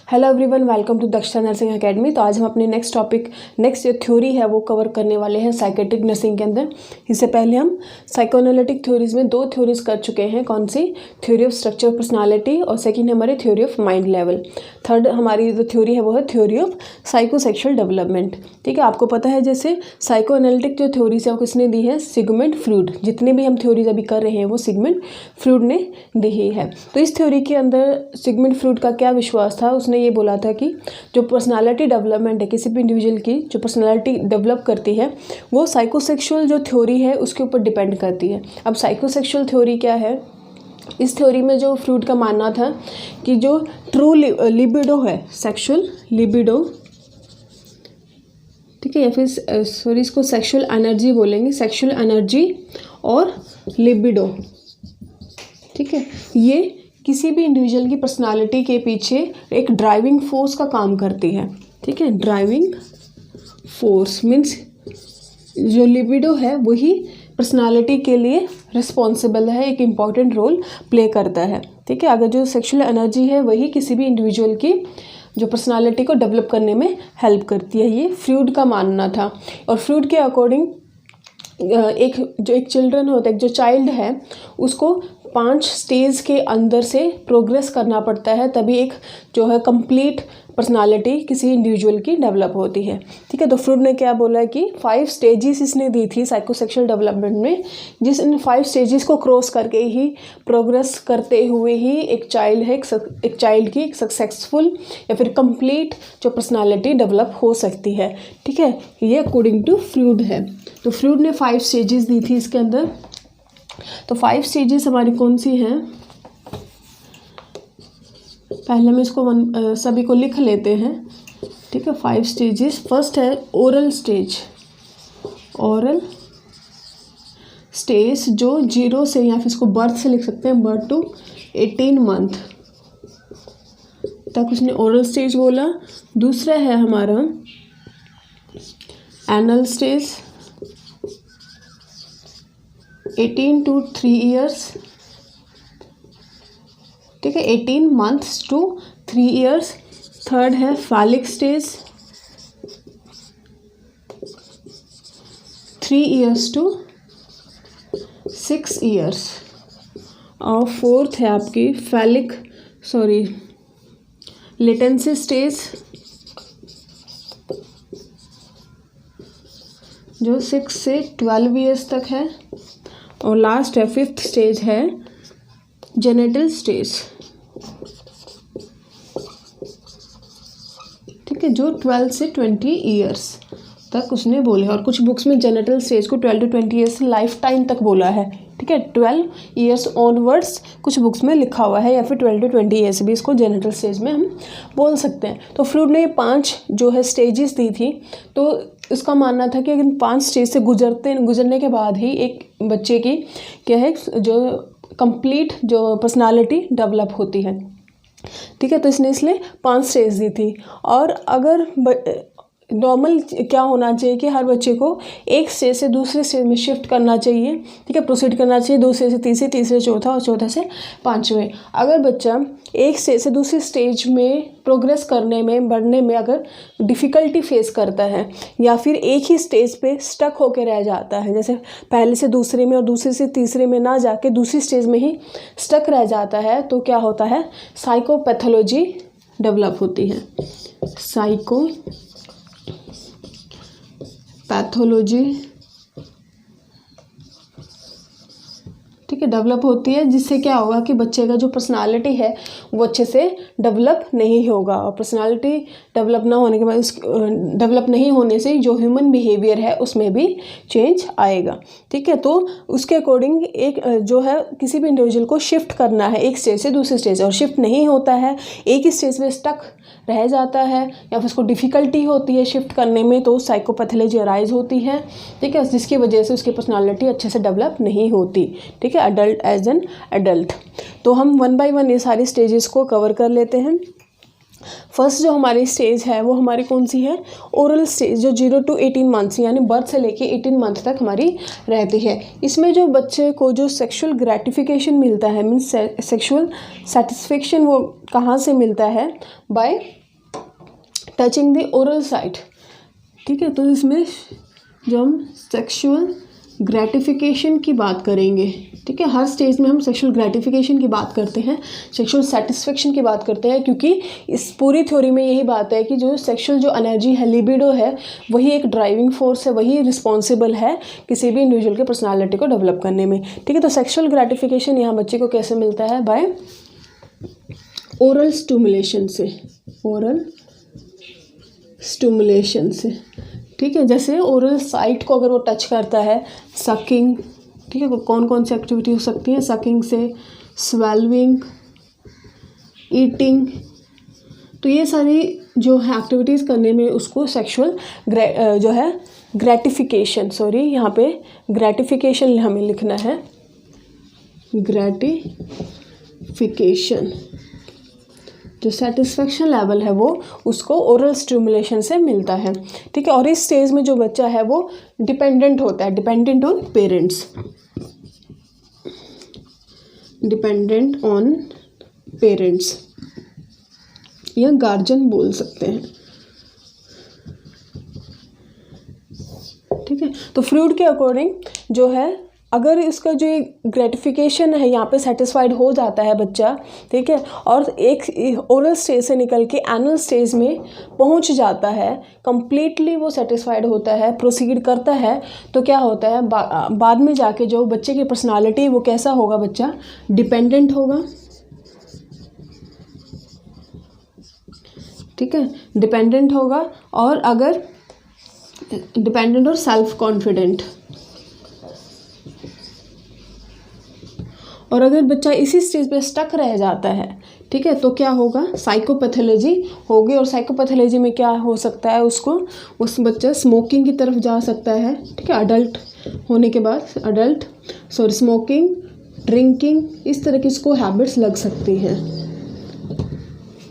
Hello everyone, welcome to दक्षता nursing academy. तो आज हम अपने नेक्स्ट जो थ्योरी है वो कवर करने वाले हैं साइकेट्रिक नर्सिंग के अंदर। इससे पहले हम साइकोएनालिटिक थ्योरीज में 2 थ्योरीज कर चुके हैं। कौन सी? Theory of structure of personality और सेकंड हमारी theory of mind level. Third हमारी जो थ्योरी है वो है थ्योरी ऑफ साइकोसेक्सुअल डेवलपमेंट। ठीक है, आपको पता है जैसे साइकोएनालिटिक जो थ्योरीज है वो किसने दी है? Sigmund Freud. जितने भी हम थ्योरीज अभी कर रहे हैं वो सिगमंड फ्रॉइड ने दी ही है। तो इस थ्योरी के अंदर सिगमंड फ्रॉइड का क्या विश्वास था? उसने ये बोला था कि जो पर्सनालिटी डेवलपमेंट है, किसी भी इंडिविजुअल की जो पर्सनालिटी डेवलप करती है वो साइकोसेक्सुअल जो थ्योरी है उसके ऊपर डिपेंड करती है। अब साइकोसेक्सुअल थ्योरी क्या है? इस थ्योरी में जो फ्रॉइड का मानना था कि जो ट्रू लिबिडो है, सेक्सुअल लिबिडो, ठीक है, या फिर इसको सेक्सुअल एनर्जी बोलेंगे, सेक्सुअल एनर्जी और लिबिडो, ठीक है, ये किसी भी इंडिविजुअल की पर्सनालिटी के पीछे एक ड्राइविंग फोर्स का काम करती है। ठीक है, ड्राइविंग फोर्स मीन्स जो लिबिडो है वही पर्सनालिटी के लिए रिस्पॉन्सिबल है, एक इम्पॉर्टेंट रोल प्ले करता है। ठीक है, अगर जो सेक्सुअल एनर्जी है वही किसी भी इंडिविजुअल की जो पर्सनालिटी को डेवलप करने में हेल्प करती है, ये फ्रॉइड का मानना था। और फ्रॉइड के अकॉर्डिंग एक चिल्ड्रन होता है, एक जो चाइल्ड है उसको 5 स्टेज के अंदर से प्रोग्रेस करना पड़ता है, तभी एक जो है कंप्लीट पर्सनालिटी किसी इंडिविजुअल की डेवलप होती है। ठीक है, तो फ्रॉइड ने क्या बोला है कि 5 स्टेजेस इसने दी थी साइकोसेक्सुअल डेवलपमेंट में, जिस इन 5 स्टेजेस को क्रॉस करके ही प्रोग्रेस करते हुए ही एक चाइल्ड है, एक चाइल्ड की सक्सेसफुल या फिर कंप्लीट जो पर्सनालिटी डेवलप हो सकती है। ठीक है, ये अकॉर्डिंग टू फ्रॉइड है। तो फ्रॉइड ने 5 स्टेजेस दी थी इसके अंदर। तो 5 स्टेजेस हमारी कौन सी हैं? पहले हम इसको सभी को लिख लेते हैं। ठीक है, 5 स्टेजेस। फर्स्ट है ओरल स्टेज। ओरल स्टेज जो 0 से, या फिर इसको बर्थ से लिख सकते हैं, बर्थ टू 18 मंथ तक उसने ओरल स्टेज बोला। दूसरा है हमारा एनल स्टेज, 18 to 3 years। ठीक है, 18 months to 3 years। थर्ड है phallic stage, 3 years to 6 years। और फोर्थ है आपकी लेटेंसी स्टेज जो 6 से 12 years तक है। और लास्ट है 5th स्टेज है जेनिटल स्टेज। ठीक है, जो 12 से 20 years तक उसने बोले। और कुछ बुक्स में जेनिटल स्टेज को 12 to 20 years लाइफ टाइम तक बोला है। ठीक है, 12 years ऑनवर्ड्स कुछ बुक्स में लिखा हुआ है, या फिर 12 to 20 years भी इसको जेनिटल स्टेज में हम बोल सकते हैं। तो फ्रॉइड ने ये 5 जो है स्टेजेस दी थी। तो इसका मानना था कि अगर 5 स्टेज से गुजरने के बाद ही एक बच्चे की क्या है जो कंप्लीट जो पर्सनालिटी डेवलप होती है। ठीक है, तो इसने इसलिए 5 स्टेज दी थी। और अगर नॉर्मल क्या होना चाहिए कि हर बच्चे को एक स्टेज से दूसरे स्टेज में शिफ्ट करना चाहिए। ठीक है, प्रोसीड करना चाहिए, दूसरे से तीसरे, तीसरे चौथा और चौथा से 5वें। अगर बच्चा एक स्टेज से दूसरे स्टेज में प्रोग्रेस करने में, बढ़ने में अगर डिफ़िकल्टी फेस करता है, या फिर एक ही स्टेज पे स्टक होकर रह जाता है, जैसे पहले से दूसरे में और दूसरे से तीसरे में ना जाके दूसरी स्टेज में ही स्टक रह जाता है, तो क्या होता है? साइकोपैथोलॉजी डेवलप होती है। पैथोलॉजी, ठीक है, डेवलप होती है, जिससे क्या होगा कि बच्चे का जो पर्सनालिटी है वो अच्छे से डेवलप नहीं होगा। और पर्सनालिटी डेवलप ना होने के बाद डेवलप नहीं होने से जो ह्यूमन बिहेवियर है उसमें भी चेंज आएगा। ठीक है, तो उसके अकॉर्डिंग एक जो है किसी भी इंडिविजुअल को शिफ्ट करना है एक स्टेज से दूसरे स्टेज, और शिफ्ट नहीं होता है, एक ही स्टेज में स्टक रह जाता है, या फिर उसको डिफ़िकल्टी होती है शिफ्ट करने में, तो साइकोपैथोलॉजी अराइज होती है। ठीक है, जिसकी वजह से उसकी पर्सनालिटी अच्छे से डेवलप नहीं होती। ठीक है, अडल्ट एज एन एडल्ट। तो हम 1 by 1 ये सारी स्टेजेस को कवर कर लेते हैं। फर्स्ट जो हमारी स्टेज है वो हमारी कौन सी है, ओरल स्टेज, जो 0 to 18 मंथ्स यानी बर्थ से लेके 18 मंथ तक हमारी रहती है। इसमें जो बच्चे को जो सेक्सुअल ग्रेटिफिकेशन मिलता है, मीन्स सेक्सुअल सेटिस्फेक्शन, वो कहाँ से मिलता है, bye touching the oral site. ठीक है, तो इसमें जो हम सेक्सुअल ग्रेटिफिकेशन की बात करेंगे, ठीक है, हर स्टेज में हम सेक्सुअल ग्रेटिफिकेशन की बात करते हैं, सेक्सुअल सेटिस्फेक्शन की बात करते हैं, क्योंकि इस पूरी थ्योरी में यही बात है कि जो सेक्सुअल जो एनर्जी है, लिबिडो है, वही एक ड्राइविंग फोर्स है, वही रिस्पॉन्सिबल है किसी भी इंडिविजुअल के पर्सनालिटी को डेवलप करने में। ठीक है, तो सेक्सुअल ग्रेटिफिकेशन यहाँ बच्चे को कैसे मिलता है, बाय ओरल स्टिमुलेशन से, ओरल स्टिमुलेशन से। ठीक है, जैसे ओरल साइट को अगर वो टच करता है, सकिंग, ठीक है, कौन कौन सी एक्टिविटी हो सकती है, सकिंग से, स्वेलविंग, ईटिंग, तो ये सारी जो है एक्टिविटीज़ करने में उसको सेक्सुअल जो है ग्रेटिफिकेशन, सॉरी यहाँ पे ग्रेटिफिकेशन हमें लिखना है, ग्रेटिफिकेशन, जो सेटिस्फेक्शन लेवल है वो उसको ओरल स्टिमुलेशन से मिलता है। ठीक है, और इस स्टेज में जो बच्चा है वो डिपेंडेंट होता है, dependent on parents, dependent on parents या गार्जियन बोल सकते हैं। ठीक है, तो फ्रूड के अकॉर्डिंग जो है, अगर इसका जो ग्रेटिफिकेशन है यहाँ पे सेटिस्फाइड हो जाता है बच्चा, ठीक है, और एक ओरल स्टेज से निकल के एनल स्टेज में पहुँच जाता है, कंप्लीटली वो सेटिस्फाइड होता है, प्रोसीड करता है, तो क्या होता है, बाद में जाके जो बच्चे की पर्सनालिटी वो कैसा होगा, बच्चा डिपेंडेंट होगा। ठीक है, डिपेंडेंट होगा, और अगर डिपेंडेंट और सेल्फ कॉन्फिडेंट, और अगर बच्चा इसी स्टेज पे स्टक रह जाता है, ठीक है, तो क्या होगा, साइकोपैथोलॉजी होगी। और साइकोपैथोलॉजी में क्या हो सकता है, उसको उस बच्चा स्मोकिंग की तरफ जा सकता है। ठीक है, अडल्ट होने के बाद स्मोकिंग, ड्रिंकिंग, इस तरह की इसको हैबिट्स लग सकती हैं।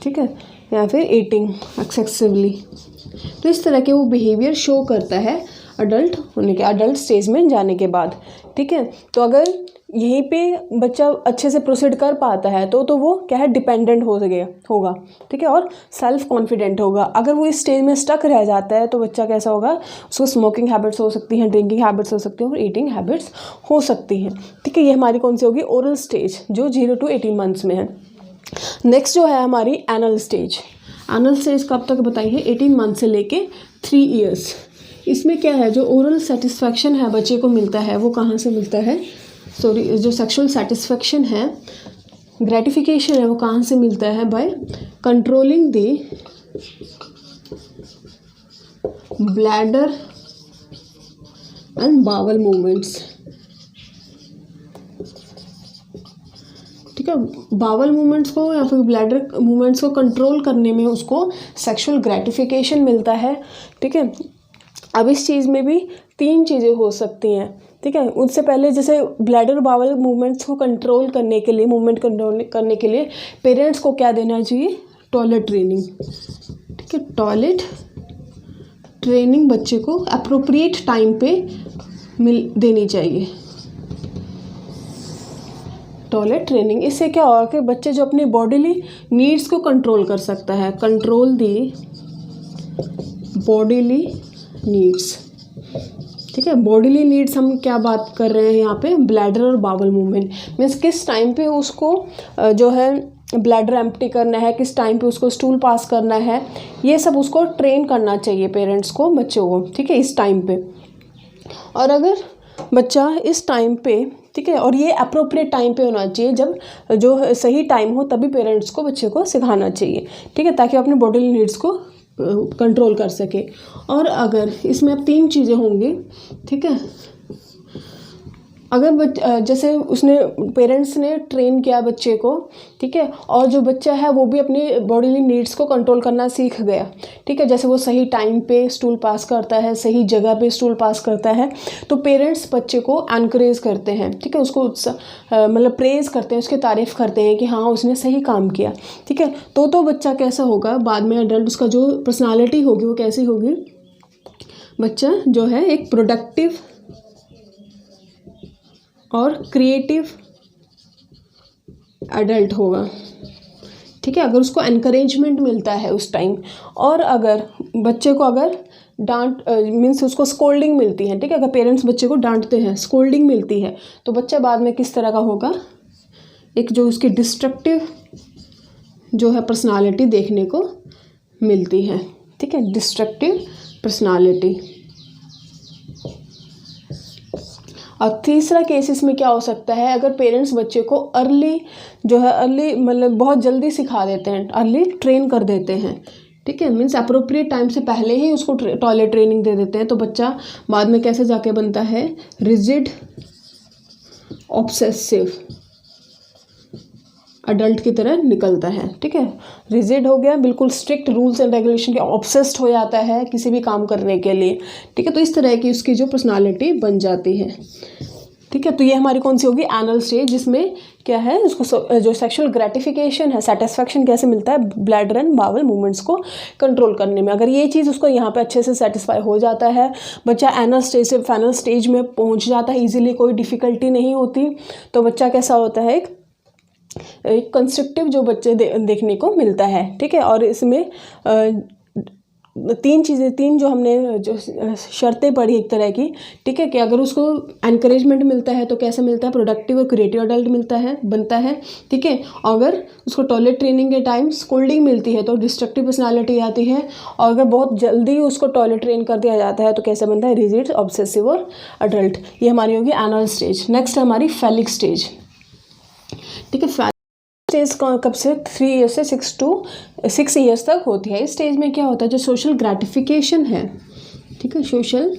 ठीक है, या फिर ईटिंग एक्सेसिवली, तो इस तरह के वो बिहेवियर शो करता है अडल्ट स्टेज में जाने के बाद। ठीक है, तो अगर यहीं पे बच्चा अच्छे से प्रोसीड कर पाता है तो वो क्या है, डिपेंडेंट होगा। ठीक है, और सेल्फ कॉन्फिडेंट होगा। अगर वो इस स्टेज में स्टक रह जाता है तो बच्चा कैसा होगा, उसको स्मोकिंग हैबिट्स हो सकती हैं, ड्रिंकिंग हैबिट्स हो सकती हैं, और ईटिंग हैबिट्स हो सकती हैं। ठीक है, ये हमारी कौन सी होगी, ओरल स्टेज, जो 0 to 18 मंथ्स में है। नेक्स्ट जो है हमारी एनल स्टेज। एनल स्टेज कब तक बताइए, 18 मंथ से लेके 3 ईयर्स। इसमें क्या है, जो ओरल सेटिस्फैक्शन है बच्चे को मिलता है, वो कहाँ से मिलता है, जो सेक्सुअल सेटिस्फैक्शन है, ग्रेटिफिकेशन है, वो कहाँ से मिलता है, by controlling the bladder and bowel movements. ठीक है, बावल मूवमेंट्स को या फिर ब्लैडर मूवमेंट्स को कंट्रोल करने में उसको सेक्सुअल ग्रेटिफिकेशन मिलता है। ठीक है, अब इस चीज़ में भी 3 चीज़ें हो सकती हैं। ठीक है, उससे पहले जैसे ब्लैडर बावल मूवमेंट्स को कंट्रोल करने के लिए, मूवमेंट कंट्रोल करने के लिए पेरेंट्स को क्या देना चाहिए, टॉयलेट ट्रेनिंग। ठीक है, टॉयलेट ट्रेनिंग बच्चे को अप्रोप्रिएट टाइम पे देनी चाहिए, टॉयलेट ट्रेनिंग। इससे क्या होगा कि बच्चे जो अपनी बॉडीली नीड्स को कंट्रोल कर सकता है, कंट्रोल दी बॉडीली नीड्स। ठीक है, बॉडीली नीड्स हम क्या बात कर रहे हैं यहाँ पे, ब्लैडर और बावल मूवमेंट, मीन्स किस टाइम पे उसको जो है ब्लैडर एम्प्टी करना है, किस टाइम पे उसको स्टूल पास करना है, ये सब उसको ट्रेन करना चाहिए पेरेंट्स को, बच्चों को। ठीक है, इस टाइम पे, और अगर बच्चा इस टाइम पे, ठीक है, और ये अप्रोप्रिएट टाइम पे होना चाहिए, जब जो सही टाइम हो तभी पेरेंट्स को बच्चे को सिखाना चाहिए। ठीक है, ताकि अपने बॉडीली नीड्स को कंट्रोल कर सके। और अगर इसमें अब 3 चीज़ें होंगी, ठीक है, अगर जैसे उसने पेरेंट्स ने ट्रेन किया बच्चे को, ठीक है, और जो बच्चा है वो भी अपनी बॉडीली नीड्स को कंट्रोल करना सीख गया, ठीक है, जैसे वो सही टाइम पे स्टूल पास करता है, सही जगह पे स्टूल पास करता है, तो पेरेंट्स बच्चे को एनकरेज करते हैं, ठीक है, उसको मतलब प्रेज करते हैं, उसकी तारीफ़ करते हैं कि हाँ उसने सही काम किया, ठीक है। तो बच्चा कैसा होगा बाद में एडल्ट, उसका जो पर्सनालिटी होगी वो कैसी होगी, बच्चा जो है एक प्रोडक्टिव और क्रिएटिव एडल्ट होगा, ठीक है, अगर उसको एनकरेजमेंट मिलता है उस टाइम। और अगर बच्चे को अगर डांट मीन्स उसको स्कोल्डिंग मिलती है, ठीक है, अगर पेरेंट्स बच्चे को डांटते हैं, स्कोल्डिंग मिलती है, तो बच्चा बाद में किस तरह का होगा, एक जो उसकी डिस्ट्रक्टिव जो है पर्सनालिटी देखने को मिलती है, ठीक है, डिस्ट्रक्टिव पर्सनालिटी। और तीसरा केस इसमें क्या हो सकता है, अगर पेरेंट्स बच्चे को अर्ली मतलब बहुत जल्दी सिखा देते हैं, अर्ली ट्रेन कर देते हैं, ठीक है, मीन्स अप्रोप्रिएट टाइम से पहले ही उसको टॉयलेट ट्रेनिंग दे देते हैं, तो बच्चा बाद में कैसे जाके बनता है, रिजिड ऑब्सेसिव अडल्ट की तरह निकलता है, ठीक है, रिजिड हो गया, बिल्कुल स्ट्रिक्ट रूल्स एंड रेगुलेशन के ऑब्सेस्ड हो जाता है किसी भी काम करने के लिए, ठीक है, तो इस तरह की उसकी जो पर्सनालिटी बन जाती है, ठीक है। तो ये हमारी कौन सी होगी, एनल स्टेज, जिसमें क्या है, उसको जो सेक्सुअल ग्रेटिफिकेशन है, सेटिस्फैक्शन कैसे मिलता है, ब्लैडर एंड बावल मूवमेंट्स को कंट्रोल करने में। अगर ये चीज़ उसको यहाँ पे अच्छे से सेटिस्फाई हो जाता है, बच्चा एनल स्टेज से फाइनल स्टेज में पहुँच जाता है, ईजिली कोई डिफ़िकल्टी नहीं होती, तो बच्चा कैसा होता है, एक कंस्ट्रक्टिव जो बच्चे देखने को मिलता है, ठीक है। और इसमें तीन जो हमने जो शर्तें पढ़ी एक तरह की, ठीक है, कि अगर उसको एनकरेजमेंट मिलता है तो कैसा मिलता है, प्रोडक्टिव और क्रिएटिव अडल्ट बनता है, ठीक है। अगर उसको टॉयलेट ट्रेनिंग के टाइम स्कोल्डिंग मिलती है तो डिस्ट्रक्टिव पर्सनालिटी आती है, और अगर बहुत जल्दी उसको टॉयलेट ट्रेन कर दिया जाता है तो कैसा बनता है, रिजिड ऑब्सेसिव और अडल्ट। ये हमारी होगी एनल स्टेज। नेक्स्ट हमारी फैलिक स्टेज, ठीक है। स्टेज कब से 3 ईयर्स से 6 ईयर्स तक होती है। इस स्टेज में क्या होता है, जो सोशल ग्रेटिफिकेशन है, ठीक है, सोशल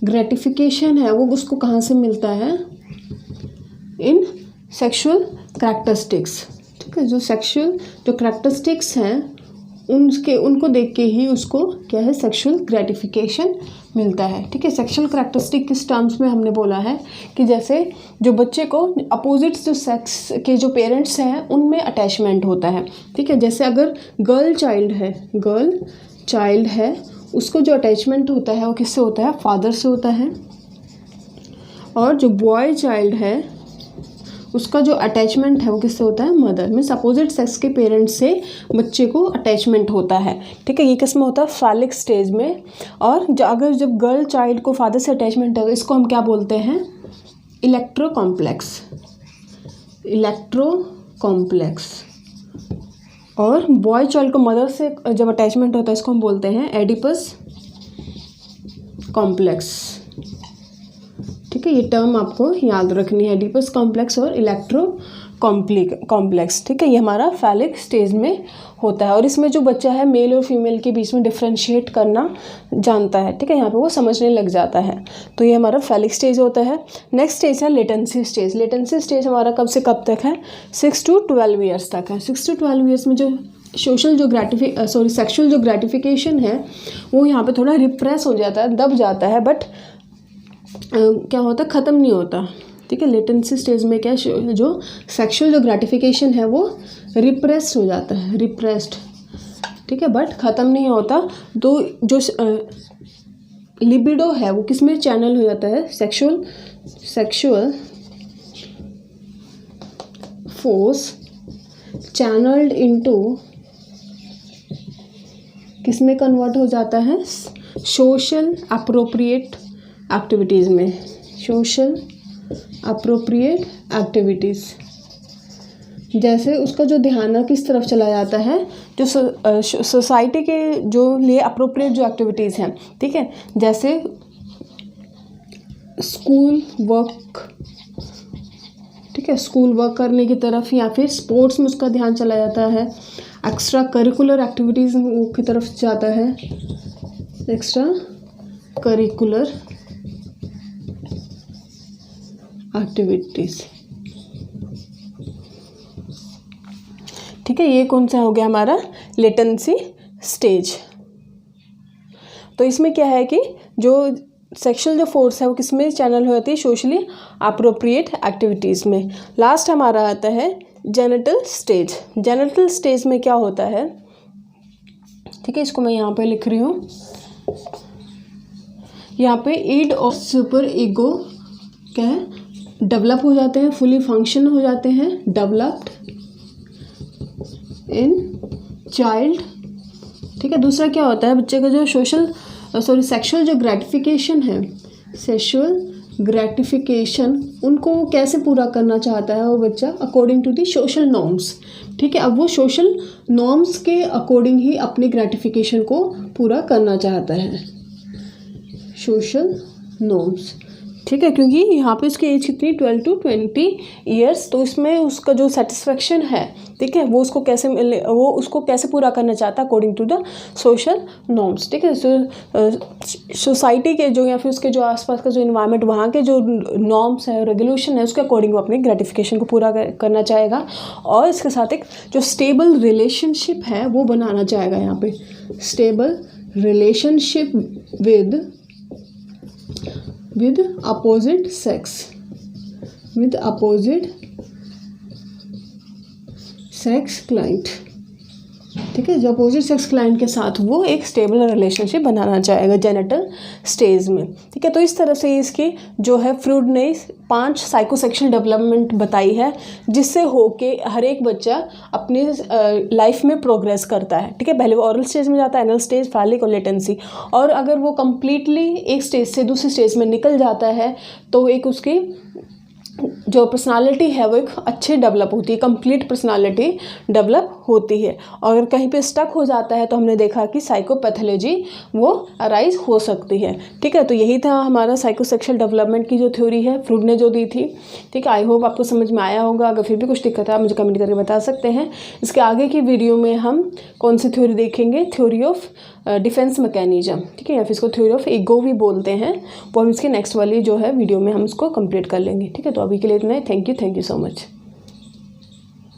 ग्रेटिफिकेशन है वो उसको कहाँ से मिलता है, इन सेक्सुअल करैक्टरिस्टिक्स, ठीक है, जो सेक्सुअल जो करैक्टरिस्टिक्स हैं उनको देख के ही उसको क्या है, सेक्सुअल ग्रेटिफिकेशन मिलता है, ठीक है। सेक्सुअल करैक्टरिस्टिक किस टर्म्स में हमने बोला है कि जैसे जो बच्चे को अपोजिट जो सेक्स के जो पेरेंट्स हैं उनमें अटैचमेंट होता है, ठीक है। जैसे अगर गर्ल चाइल्ड है उसको जो अटैचमेंट होता है वो किससे होता है, फादर से होता है, और जो बॉय चाइल्ड है उसका जो अटैचमेंट है वो किससे होता है, मदर। मीन्स अपोजिट सेक्स के पेरेंट्स से बच्चे को अटैचमेंट होता है, ठीक है। ये किस में होता है, फैलिक स्टेज में। और अगर जब गर्ल चाइल्ड को फादर से अटैचमेंट है तो इसको हम क्या बोलते हैं, इलेक्ट्रो कॉम्प्लेक्स। और बॉय चाइल्ड को मदर से जब अटैचमेंट होता है इसको हम बोलते हैं एडिपस कॉम्प्लेक्स, ठीक है। ये टर्म आपको याद रखनी है, एडिपस कॉम्प्लेक्स और इलेक्ट्रो कॉम्प्लेक्स, ठीक है। ये हमारा फैलिक स्टेज में होता है, और इसमें जो बच्चा है मेल और फीमेल के बीच में डिफ्रेंशिएट करना जानता है, ठीक है, यहाँ पे वो समझने लग जाता है। तो ये हमारा फैलिक स्टेज होता है। नेक्स्ट स्टेज है लेटेंसी स्टेज। लेटेंसी स्टेज हमारा कब से कब तक है, 6 to 12 ईयर्स तक है। 6 to 12 ईयर्स में जो सेक्सुअल जो ग्रेटिफिकेशन है वो यहाँ पे थोड़ा रिप्रेस हो जाता है, दब जाता है, बट क्या होता है, ख़त्म नहीं होता, ठीक है। लेटेंसी स्टेज में क्या जो सेक्सुअल जो ग्रेटिफिकेशन है वो रिप्रेस्ड हो जाता है, रिप्रेस्ड, ठीक है, बट ख़त्म नहीं होता। तो जो लिबिडो है वो किस में चैनल हो जाता है, सेक्सुअल फोर्स चैनल्ड इनटू किस में कन्वर्ट हो जाता है, सोशल अप्रोप्रिएट एक्टिविटीज़ में, सोशल अप्रोप्रिएट एक्टिविटीज़। जैसे उसका जो ध्यान है किस तरफ चला जाता है, जो सोसाइटी के जो लिए अप्रोप्रिएट जो एक्टिविटीज़ हैं, ठीक है, जैसे स्कूल वर्क, ठीक है, स्कूल वर्क करने की तरफ, या फिर स्पोर्ट्स में उसका ध्यान चला जाता है, एक्स्ट्रा करिकुलर एक्टिविटीज़ की तरफ जाता है, एक्स्ट्रा करिकुलर एक्टिविटीज़। ठीक है, ये कौन सा हो गया हमारा लेटेंसी स्टेज। तो इसमें क्या है कि जो सेक्सुअल जो फोर्स है वो किस में चैनल हो जाती है, सोशली अप्रोप्रिएट एक्टिविटीज़ में। लास्ट हमारा आता है जेनिटल स्टेज। जेनिटल स्टेज में क्या होता है, ठीक है, इसको मैं यहाँ पे लिख रही हूँ। यहाँ पे ईड और सुपर ईगो क्या है, डेवलप हो जाते हैं, फुली फंक्शन हो जाते हैं, डेवलप्ड इन चाइल्ड। ठीक है, दूसरा क्या होता है, बच्चे का जो सेक्सुअल जो ग्रेटिफिकेशन है, सेक्सुअल ग्रेटिफिकेशन उनको कैसे पूरा करना चाहता है वो बच्चा, according to the social norms. ठीक है, अब वो सोशल नॉर्म्स के अकॉर्डिंग ही अपनी ग्रेटिफिकेशन को पूरा करना चाहता है, सोशल नॉर्म्स। ठीक है, क्योंकि यहाँ पे इसकी एज कितनी 12 to 20 ईयर्स, तो इसमें उसका जो सेटिस्फेक्शन है, ठीक है, वो उसको कैसे मिले, वो उसको कैसे पूरा करना चाहता है according to the social norms. ठीक है, सोसाइटी के जो या फिर उसके जो आसपास का जो इन्वायरमेंट, वहाँ के जो नॉर्म्स है, रेगुलेशन है, उसके अकॉर्डिंग वो अपनी ग्रेटिफिकेशन को पूरा करना चाहेगा। और इसके साथ एक जो स्टेबल रिलेशनशिप है वो बनाना चाहेगा। यहाँ पे stable relationship with opposite sex, with opposite sex client। ठीक है, जो अपोजिट सेक्स क्लाइंट के साथ वो एक स्टेबल रिलेशनशिप बनाना चाहेगा जेनिटल स्टेज में। ठीक है, तो इस तरह से इसकी जो है फ्रूड ने 5 साइकोसेक्सुअल डेवलपमेंट बताई है, जिससे होके हर एक बच्चा अपनी लाइफ में प्रोग्रेस करता है। ठीक है, पहले वो ऑरल स्टेज में जाता है, एनल स्टेज, फैलिक और लेटेंसी, और अगर वो कम्प्लीटली एक स्टेज से दूसरी स्टेज में निकल जाता है तो एक उसकी जो पर्सनालिटी है वो एक अच्छे डेवलप होती है, कंप्लीट पर्सनालिटी डेवलप होती है। और अगर कहीं पे स्टक हो जाता है तो हमने देखा कि साइकोपैथोलॉजी वो अराइज हो सकती है। ठीक है, तो यही था हमारा साइकोसेक्सुअल डेवलपमेंट की जो थ्योरी है फ्रूड ने जो दी थी। ठीक है, आई होप आपको समझ में आया होगा। अगर फिर भी कुछ दिक्कत है आप मुझे कमेंट करके बता सकते हैं। इसके आगे की वीडियो में हम कौन सी थ्योरी देखेंगे, थ्योरी ऑफ डिफेंस मैकेनिज्म। ठीक है, या फिर इसको थ्योरी ऑफ ईगो भी बोलते हैं, वो हम इसके नेक्स्ट वाली जो है वीडियो में हम इसको कंप्लीट कर लेंगे। ठीक है, तो अभी के लिए इतना ही। Thank you so much.